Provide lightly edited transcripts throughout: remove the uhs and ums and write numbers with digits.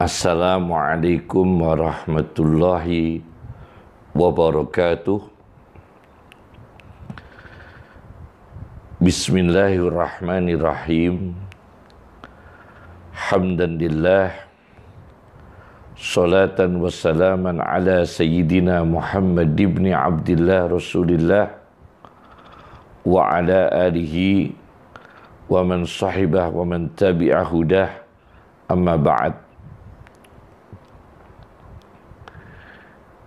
Assalamualaikum warahmatullahi wabarakatuh. Bismillahirrahmanirrahim. Hamdanillah, salatan wassalaman ala sayyidina Muhammad ibn Abdillah Rasulillah wa ala alihi wa man sahibah wa man tabi'ah hudah, amma ba'd.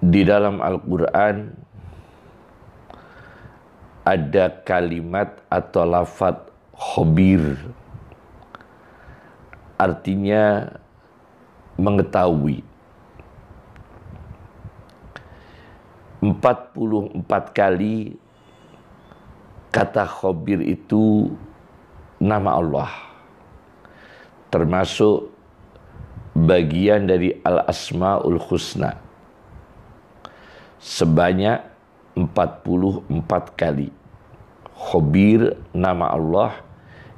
Di dalam Al-Quran ada kalimat atau lafaz khabir, artinya mengetahui. 44 kali kata khabir itu nama Allah, termasuk bagian dari Al-Asma'ul Husna, sebanyak 44 kali. Khabir nama Allah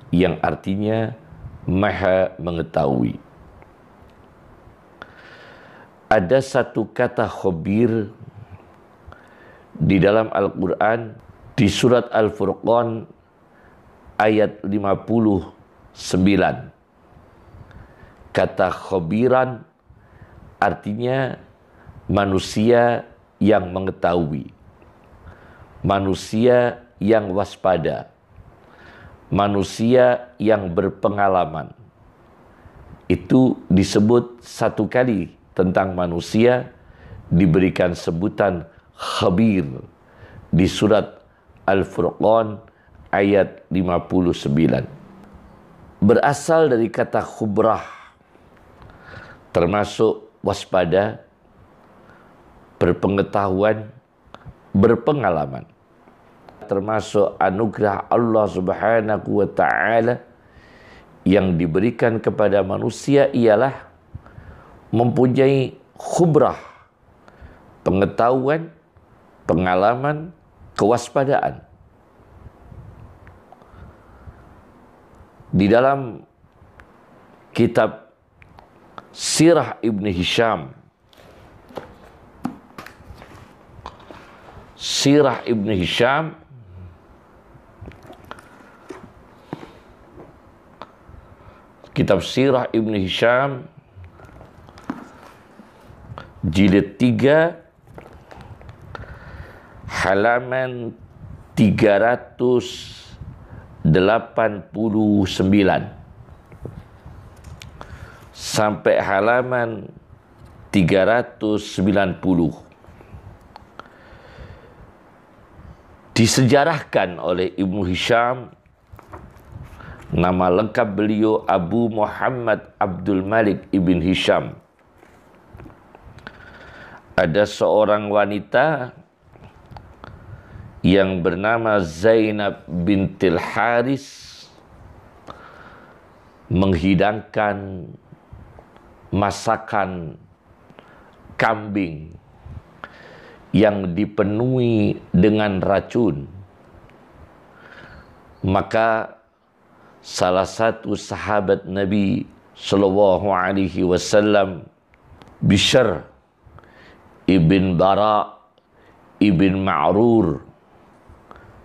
yang artinya maha mengetahui. Ada satu kata khabir di dalam Al-Quran di surat Al-Furqan ayat 59. Kata khabiran artinya manusia yang mengetahui, manusia yang waspada, manusia yang berpengalaman. Itu disebut satu kali tentang manusia, diberikan sebutan khabir di surat Al-Furqan ayat 59. Berasal dari kata khubrah, termasuk waspada, berpengetahuan, berpengalaman. Termasuk anugerah Allah Subhanahu wa ta'ala yang diberikan kepada manusia ialah mempunyai khubrah, pengetahuan, pengalaman, kewaspadaan. Di dalam kitab Sirah Ibn Hisham, Sirah Ibn Hisham kitab Sirah Ibn Hisham jilid 3 halaman 389 sampai halaman 390. Disejarahkan oleh Ibnu Hisham, nama lengkap beliau Abu Muhammad Abdul Malik Ibn Hisham. Ada seorang wanita yang bernama Zainab bintil Haris menghidangkan masakan kambing yang dipenuhi dengan racun. Maka salah satu sahabat Nabi Sallallahu Alaihi Wasallam, Bishr ibn Bara ibn Ma'rur,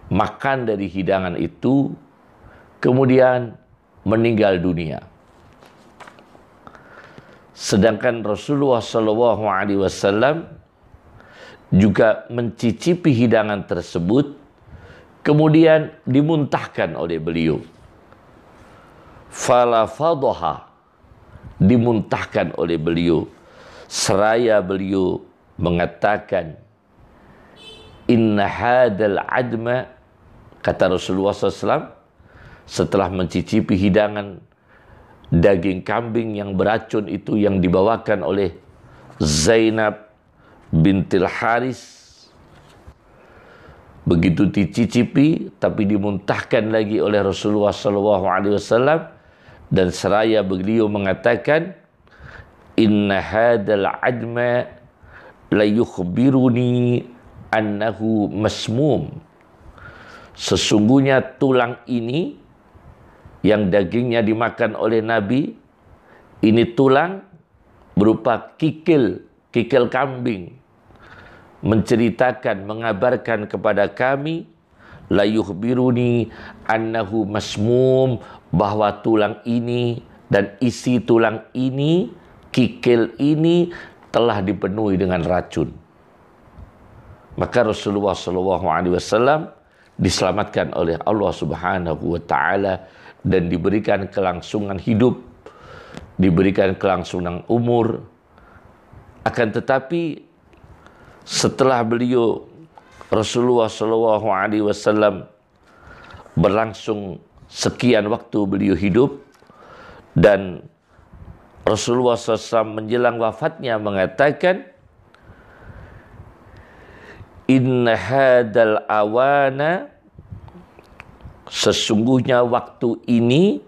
makan dari hidangan itu, kemudian meninggal dunia. Sedangkan Rasulullah Sallallahu Alaihi Wasallam juga mencicipi hidangan tersebut, kemudian dimuntahkan oleh beliau. Falafadhaha, dimuntahkan oleh beliau, seraya beliau mengatakan, inna hadal adma, kata Rasulullah SAW, setelah mencicipi hidangan daging kambing yang beracun itu yang dibawakan oleh Zainab bintil Haris, begitu dicicipi tapi dimuntahkan lagi oleh Rasulullah SAW, dan seraya beliau mengatakan, inna hadal adma la yukhbiruni annahu masmum. Sesungguhnya tulang ini yang dagingnya dimakan oleh Nabi, ini tulang berupa kikil kambing, menceritakan, mengabarkan kepada kami, la yukhbiruni annahu masmum, bahwa tulang ini dan isi tulang ini, kikil ini telah dipenuhi dengan racun. Maka Rasulullah SAW diselamatkan oleh Allah Subhanahu wa Ta'ala dan diberikan kelangsungan hidup, diberikan kelangsungan umur. Akan tetapi setelah beliau Rasulullah SAW berlangsung sekian waktu beliau hidup, dan Rasulullah SAW menjelang wafatnya mengatakan, inna hadal awana, sesungguhnya waktu ini,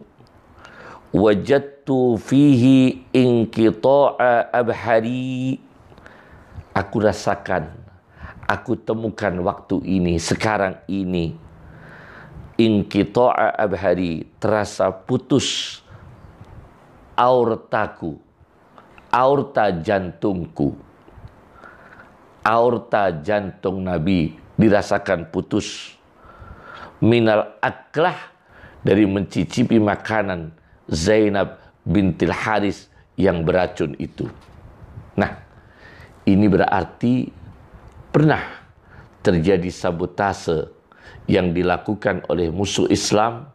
wajadtu fihi inqita'a abhari, aku rasakan, aku temukan waktu ini, sekarang ini, inqita'a abhari, terasa putus aortaku, aorta jantungku, aorta jantung Nabi dirasakan putus, minal aklah, dari mencicipi makanan Zainab bintil Haris yang beracun itu. Nah, ini berarti pernah terjadi sabotase yang dilakukan oleh musuh Islam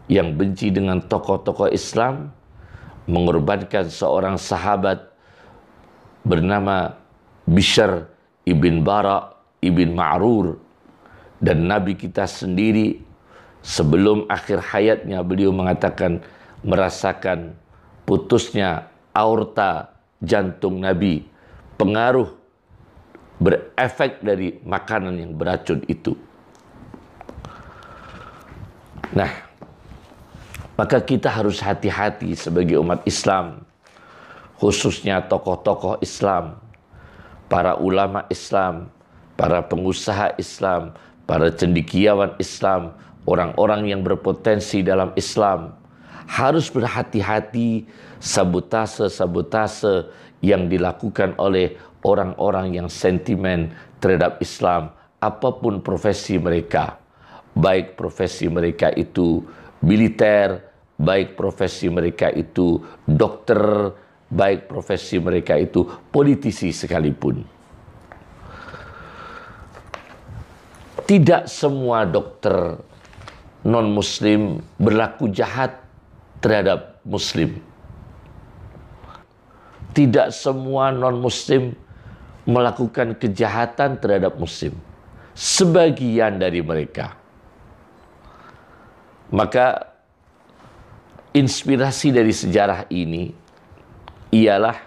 yang benci dengan tokoh-tokoh Islam, mengorbankan seorang sahabat bernama Bishr ibn Bara ibn Ma'rur, dan Nabi kita sendiri sebelum akhir hayatnya beliau mengatakan merasakan putusnya aorta jantung Nabi, pengaruh berefek dari makanan yang beracun itu. Nah, maka kita harus hati-hati sebagai umat Islam, khususnya tokoh-tokoh Islam, para ulama Islam, para pengusaha Islam, para cendekiawan Islam, orang-orang yang berpotensi dalam Islam, harus berhati-hati sabotase-sabotase yang dilakukan oleh orang-orang yang sentimen terhadap Islam, apapun profesi mereka, baik profesi mereka itu militer, baik profesi mereka itu dokter, baik profesi mereka itu politisi sekalipun. Tidak semua dokter non-muslim berlaku jahat terhadap muslim. Tidak semua non-muslim melakukan kejahatan terhadap muslim. Sebagian dari mereka. Maka inspirasi dari sejarah ini ialah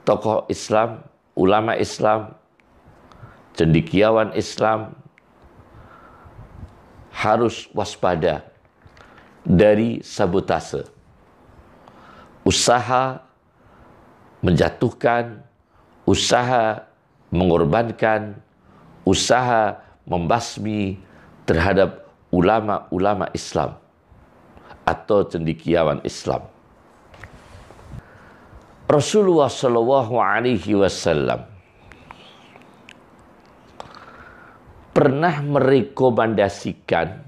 tokoh Islam, ulama Islam, cendekiawan Islam harus waspada dari sabotase, usaha menjatuhkan, usaha mengorbankan, usaha membasmi terhadap ulama-ulama Islam atau cendekiawan Islam. Rasulullah SAW pernah merekomendasikan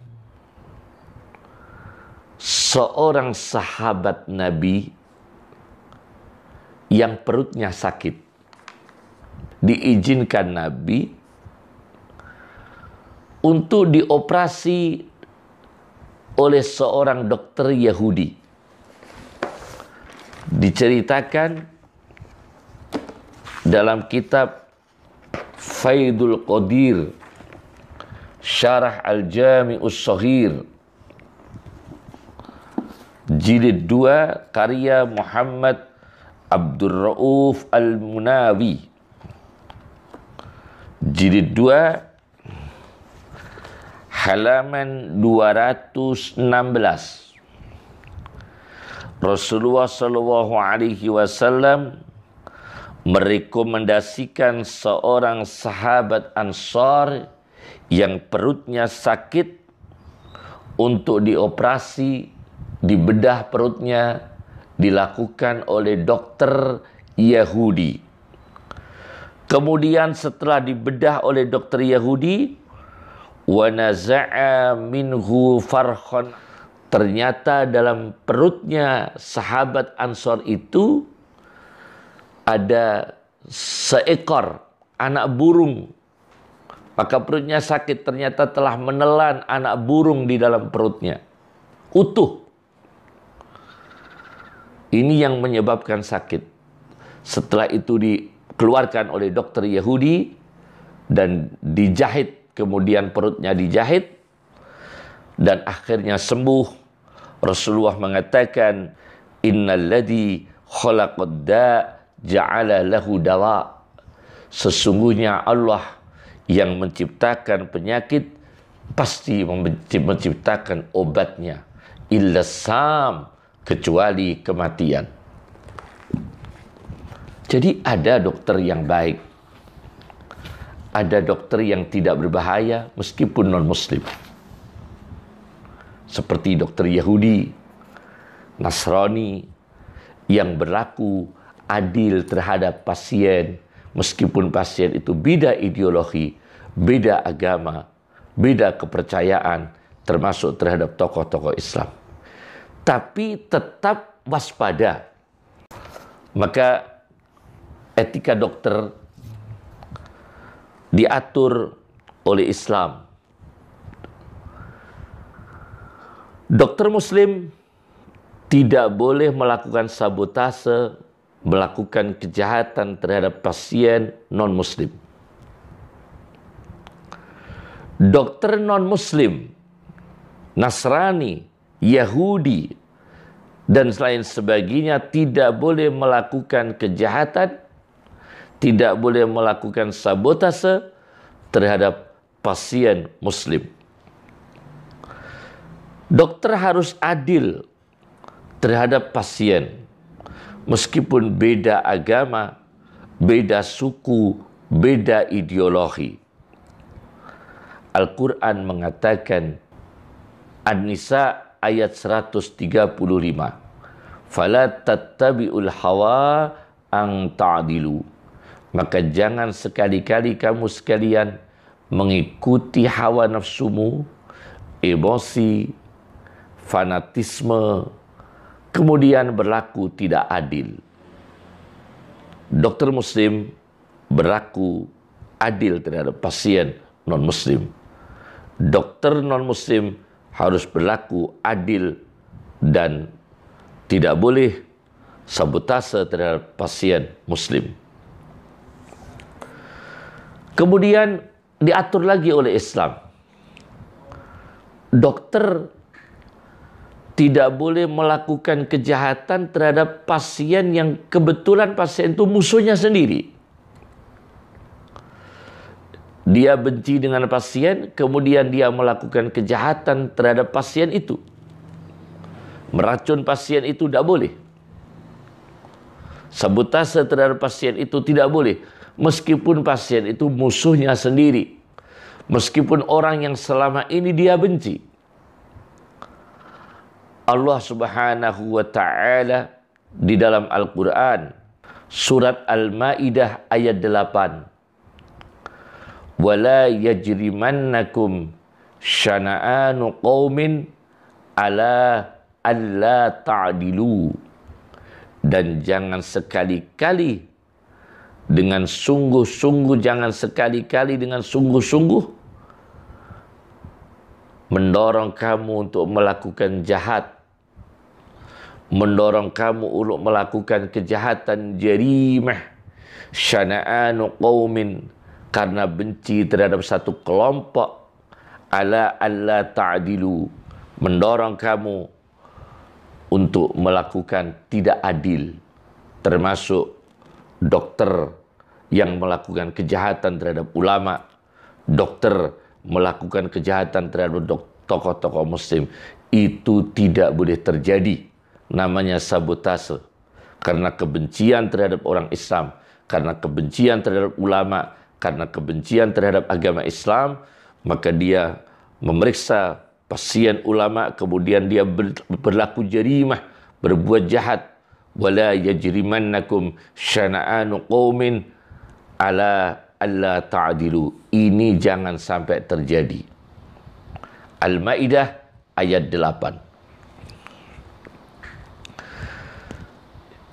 seorang sahabat Nabi yang perutnya sakit. Diizinkan Nabi untuk dioperasi oleh seorang dokter Yahudi. Diceritakan dalam kitab Faidul Qadir Syarah Al-Jami'us Shaghir Jilid 2 karya Muhammad Abdul Rauf Al-Munawi. Jilid 2 halaman 216. Rasulullah sallallahu alaihi wasallam merekomendasikan seorang sahabat Ansar yang perutnya sakit untuk dioperasi, dibedah perutnya, dilakukan oleh dokter Yahudi. Kemudian setelah dibedah oleh dokter Yahudi, wa naza'a minhu farkhan, ternyata dalam perutnya sahabat Ansar itu ada seekor anak burung. Maka perutnya sakit, ternyata telah menelan anak burung di dalam perutnya. Utuh. Ini yang menyebabkan sakit. Setelah itu dikeluarkan oleh dokter Yahudi dan dijahit, kemudian perutnya dijahit dan akhirnya sembuh. Rasulullah mengatakan, innalladzi khalaqad da' ja'ala lahu dawa. Sesungguhnya Allah yang menciptakan penyakit pasti menciptakan obatnya. Illa sam, kecuali kematian. Jadi ada dokter yang baik, ada dokter yang tidak berbahaya meskipun non-muslim. Seperti dokter Yahudi, Nasrani yang berlaku adil terhadap pasien meskipun pasien itu beda ideologi, beda agama, beda kepercayaan, termasuk terhadap tokoh-tokoh Islam. Tapi tetap waspada. Maka etika dokter diatur oleh Islam. Dokter Muslim tidak boleh melakukan sabotase, melakukan kejahatan terhadap pasien non-muslim. Dokter non-muslim, Nasrani, Yahudi, dan lain sebagainya tidak boleh melakukan kejahatan, tidak boleh melakukan sabotase terhadap pasien muslim. Dokter harus adil terhadap pasien. Meskipun beda agama, beda suku, beda ideologi. Al-Quran mengatakan, An-Nisa ayat 135, Fala tattabi'ul hawa an ta'dilu. Maka jangan sekali-kali kamu sekalian mengikuti hawa nafsumu, emosi, fanatisme, kemudian berlaku tidak adil. Dokter Muslim berlaku adil terhadap pasien non-Muslim. Dokter non-Muslim harus berlaku adil dan tidak boleh sabotase terhadap pasien Muslim. Kemudian diatur lagi oleh Islam. Dokter tidak boleh melakukan kejahatan terhadap pasien yang kebetulan pasien itu musuhnya sendiri. Dia benci dengan pasien, kemudian dia melakukan kejahatan terhadap pasien itu. Meracun pasien itu tidak boleh. Sabotase terhadap pasien itu tidak boleh. Meskipun pasien itu musuhnya sendiri. Meskipun orang yang selama ini dia benci. Allah Subhanahu wa ta'ala di dalam Al-Quran, surat Al-Ma'idah ayat 8. وَلَا يَجْرِمَنَّكُمْ شَنَآنُ قَوْمٍ عَلَىٰ أَلَّا تَعْدِلُوا. Dan jangan sekali-kali dengan sungguh-sungguh, jangan sekali-kali dengan sungguh-sungguh mendorong kamu untuk melakukan jahat, mendorong kamu untuk melakukan kejahatan jarimah, syana'anu qaumin, karena benci terhadap satu kelompok, ala alla ta'dilu, mendorong kamu untuk melakukan tidak adil, termasuk dokter yang melakukan kejahatan terhadap ulama, dokter melakukan kejahatan terhadap tokoh-tokoh muslim. Itu tidak boleh terjadi. Namanya sabotase. Karena kebencian terhadap orang Islam, karena kebencian terhadap ulama, karena kebencian terhadap agama Islam, maka dia memeriksa pasien ulama, kemudian dia berlaku jarimah, berbuat jahat. Wala yajrimannakum syana'anu qaumin ala alla ta'dilu. Ini jangan sampai terjadi. Al-Maidah ayat 8.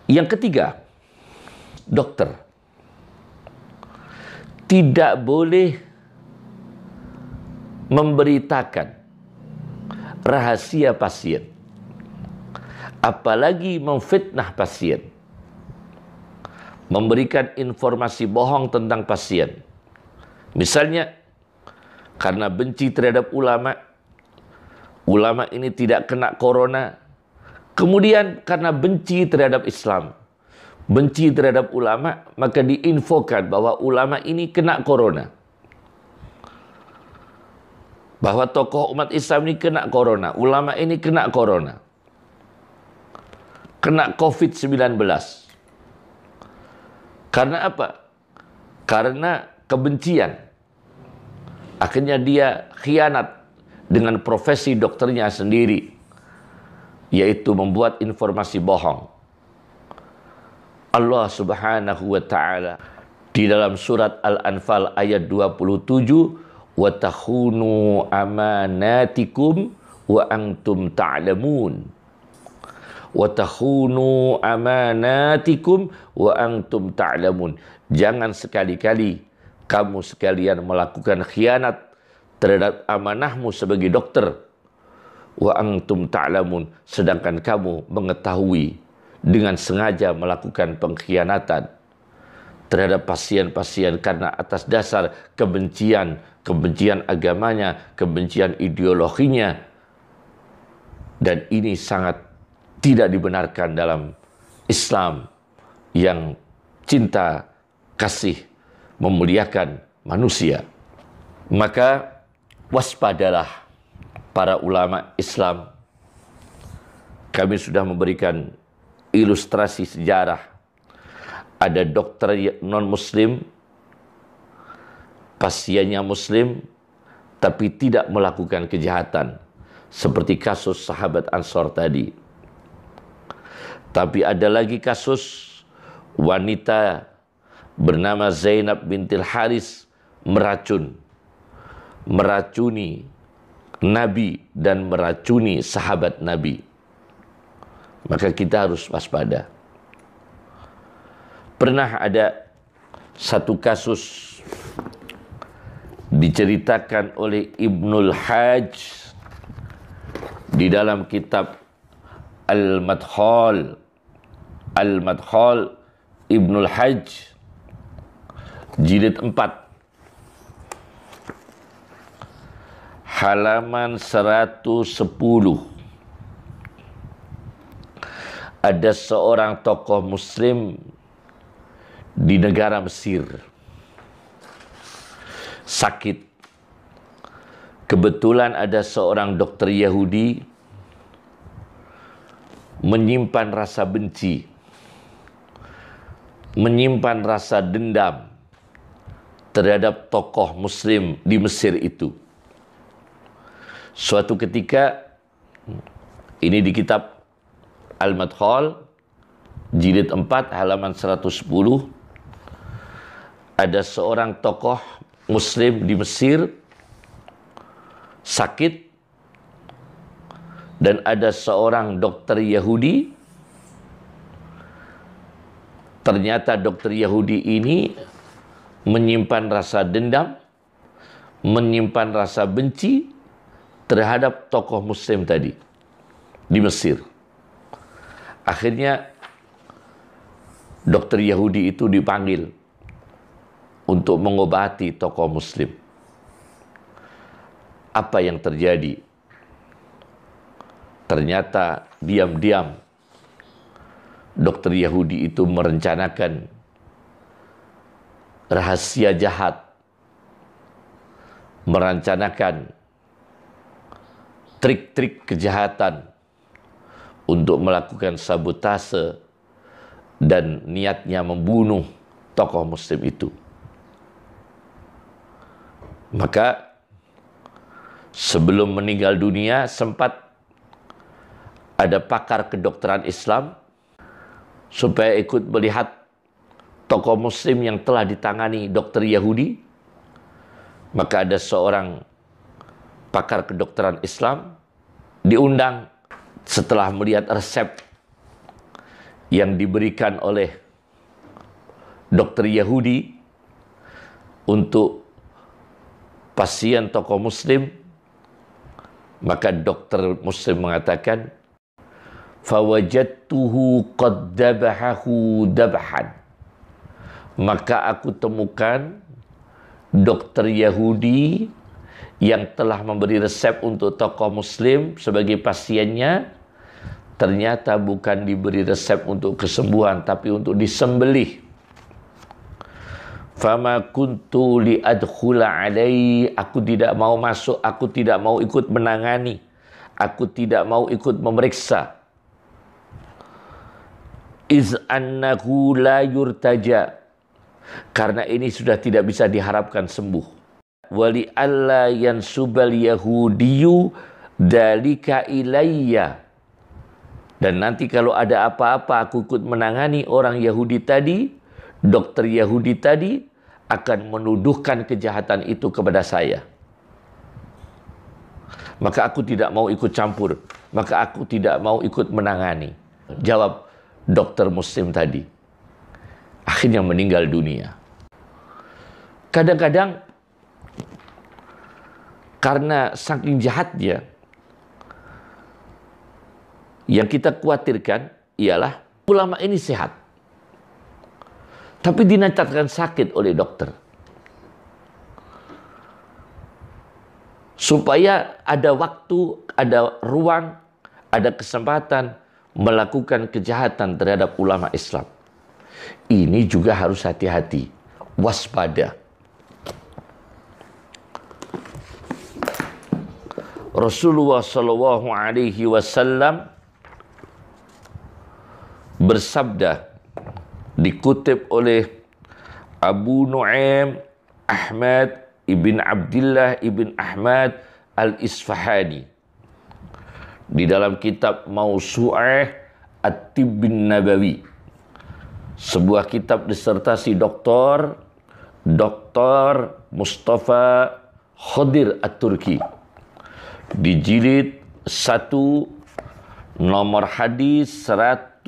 Yang ketiga, dokter tidak boleh memberitakan rahasia pasien, apalagi memfitnah pasien, memberikan informasi bohong tentang pasien. Misalnya, karena benci terhadap ulama, ulama ini tidak kena corona. Kemudian karena benci terhadap Islam, benci terhadap ulama, maka diinfokan bahwa ulama ini kena corona. Bahwa tokoh umat Islam ini kena corona, ulama ini kena corona. Kena COVID-19. Karena apa? Karena kebencian. Akhirnya dia khianat dengan profesi dokternya sendiri, yaitu membuat informasi bohong. Allah Subhanahu wa taala di dalam surat Al-Anfal ayat 27, wa takhunu amanatikum wa antum ta'lamun. Wa takhunu amanatikum wa antum ta'lamun. Jangan sekali-kali kamu sekalian melakukan khianat terhadap amanahmu sebagai dokter. Wa antum ta'lamun, sedangkan kamu mengetahui, dengan sengaja melakukan pengkhianatan terhadap pasien-pasien karena atas dasar kebencian agamanya, kebencian ideologinya. Dan ini sangat tidak dibenarkan dalam Islam yang cinta, kasih, memuliakan manusia. Maka waspadalah para ulama Islam. Kami sudah memberikan ilustrasi sejarah. Ada dokter non-muslim, pasiennya muslim, tapi tidak melakukan kejahatan. Seperti kasus sahabat Ansor tadi. Tapi ada lagi kasus wanita bernama Zainab bintil Haris meracuni Nabi dan meracuni sahabat Nabi. Maka kita harus waspada. Pernah ada satu kasus diceritakan oleh Ibnul Hajj di dalam kitab Al-Madkhal Ibnul Hajj jilid 4 halaman 110. Ada seorang tokoh muslim di negara Mesir sakit. Kebetulan ada seorang dokter Yahudi menyimpan rasa benci, menyimpan rasa dendam terhadap tokoh muslim di Mesir itu. Suatu ketika, ini di kitab Al-Madkhal jilid 4 halaman 110, ada seorang tokoh muslim di Mesir sakit, dan ada seorang dokter Yahudi. Ternyata dokter Yahudi ini menyimpan rasa dendam, menyimpan rasa benci terhadap tokoh muslim tadi di Mesir. Akhirnya dokter Yahudi itu dipanggil untuk mengobati tokoh muslim. apa yang terjadi? Ternyata diam-diam dokter Yahudi itu merencanakan rahasia jahat, merencanakan trik-trik kejahatan untuk melakukan sabotase dan niatnya membunuh tokoh muslim itu. Maka sebelum meninggal dunia sempat ada pakar kedokteran Islam supaya ikut melihat tokoh muslim yang telah ditangani dokter Yahudi. Maka ada seorang pakar kedokteran Islam diundang setelah melihat resep yang diberikan oleh dokter Yahudi untuk pasien tokoh muslim. Maka dokter muslim mengatakan, fawajadtuhu qad dabahahu dabhan. Maka aku temukan dokter Yahudi yang telah memberi resep untuk tokoh muslim sebagai pasiennya, ternyata bukan diberi resep untuk kesembuhan, tapi untuk disembelih. Fama kuntu liadkhula alaihi, aku tidak mau masuk, aku tidak mau ikut menangani, aku tidak mau ikut memeriksa. Iz annahu la yurtaja, karena ini sudah tidak bisa diharapkan sembuh. Wali alla yansubal yahudiyu dalika ilayya, dan nanti kalau ada apa-apa aku ikut menangani orang Yahudi tadi, dokter Yahudi tadi akan menuduhkan kejahatan itu kepada saya. Maka aku tidak mau ikut campur, maka aku tidak mau ikut menangani. Jawab dokter muslim tadi. Akhirnya meninggal dunia. Kadang-kadang karena saking jahatnya, yang kita khawatirkan ialah ulama ini sehat, tapi dinyatakan sakit oleh dokter. Supaya ada waktu, ada ruang, ada kesempatan melakukan kejahatan terhadap ulama Islam. Ini juga harus hati-hati, waspada. Rasulullah sallallahu alaihi wasallam bersabda, dikutip oleh Abu Nu'aim Ahmad ibn Abdullah ibn Ahmad al-Isfahani di dalam kitab Mausu'ah At-Tibbin Nabawi, sebuah kitab disertasi Dr. Mustafa Khadir At-Turki, di jilid 1 nomor hadis 108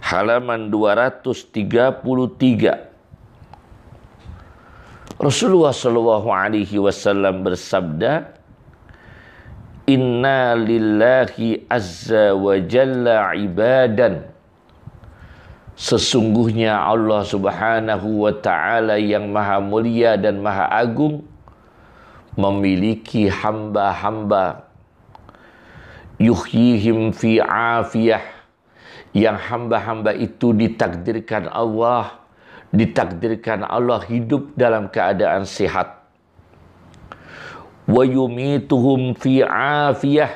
halaman 233. Rasulullah sallallahu alaihi wasallam bersabda, inna lillahi azza wa jalla ibadan, sesungguhnya Allah subhanahu wa ta'ala yang maha mulia dan maha agung memiliki hamba-hamba, yuhyihim fi afiyah, yang hamba-hamba itu ditakdirkan Allah hidup dalam keadaan sehat. Wa yumituhum fi afiyah,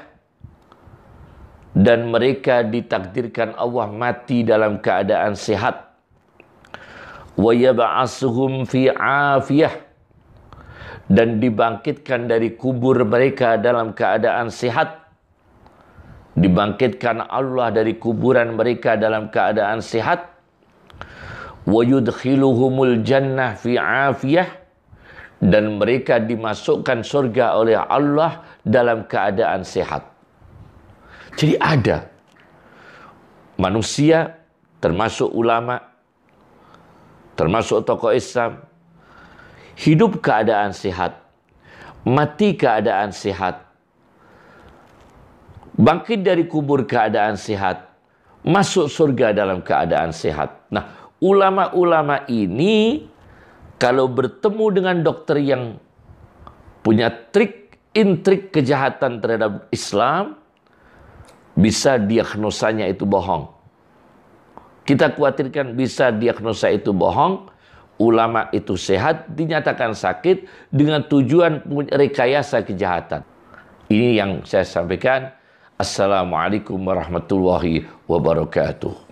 dan mereka ditakdirkan Allah mati dalam keadaan sehat. Wa yab'asuhum fi afiyah, dan dibangkitkan dari kubur mereka dalam keadaan sehat. Dibangkitkan Allah dari kuburan mereka dalam keadaan sehat. Wa yudkhiluhumul jannah fi afiyah, dan mereka dimasukkan surga oleh Allah dalam keadaan sehat. Jadi ada manusia, termasuk ulama, termasuk tokoh Islam, hidup keadaan sehat, mati keadaan sehat, bangkit dari kubur keadaan sehat, masuk surga dalam keadaan sehat. Nah, ulama-ulama ini kalau bertemu dengan dokter yang punya intrik kejahatan terhadap Islam, bisa diagnosanya itu bohong. Kita khawatirkan bisa diagnosa itu bohong, ulama itu sehat, dinyatakan sakit dengan tujuan rekayasa kejahatan. Ini yang saya sampaikan. Assalamualaikum warahmatullahi wabarakatuh.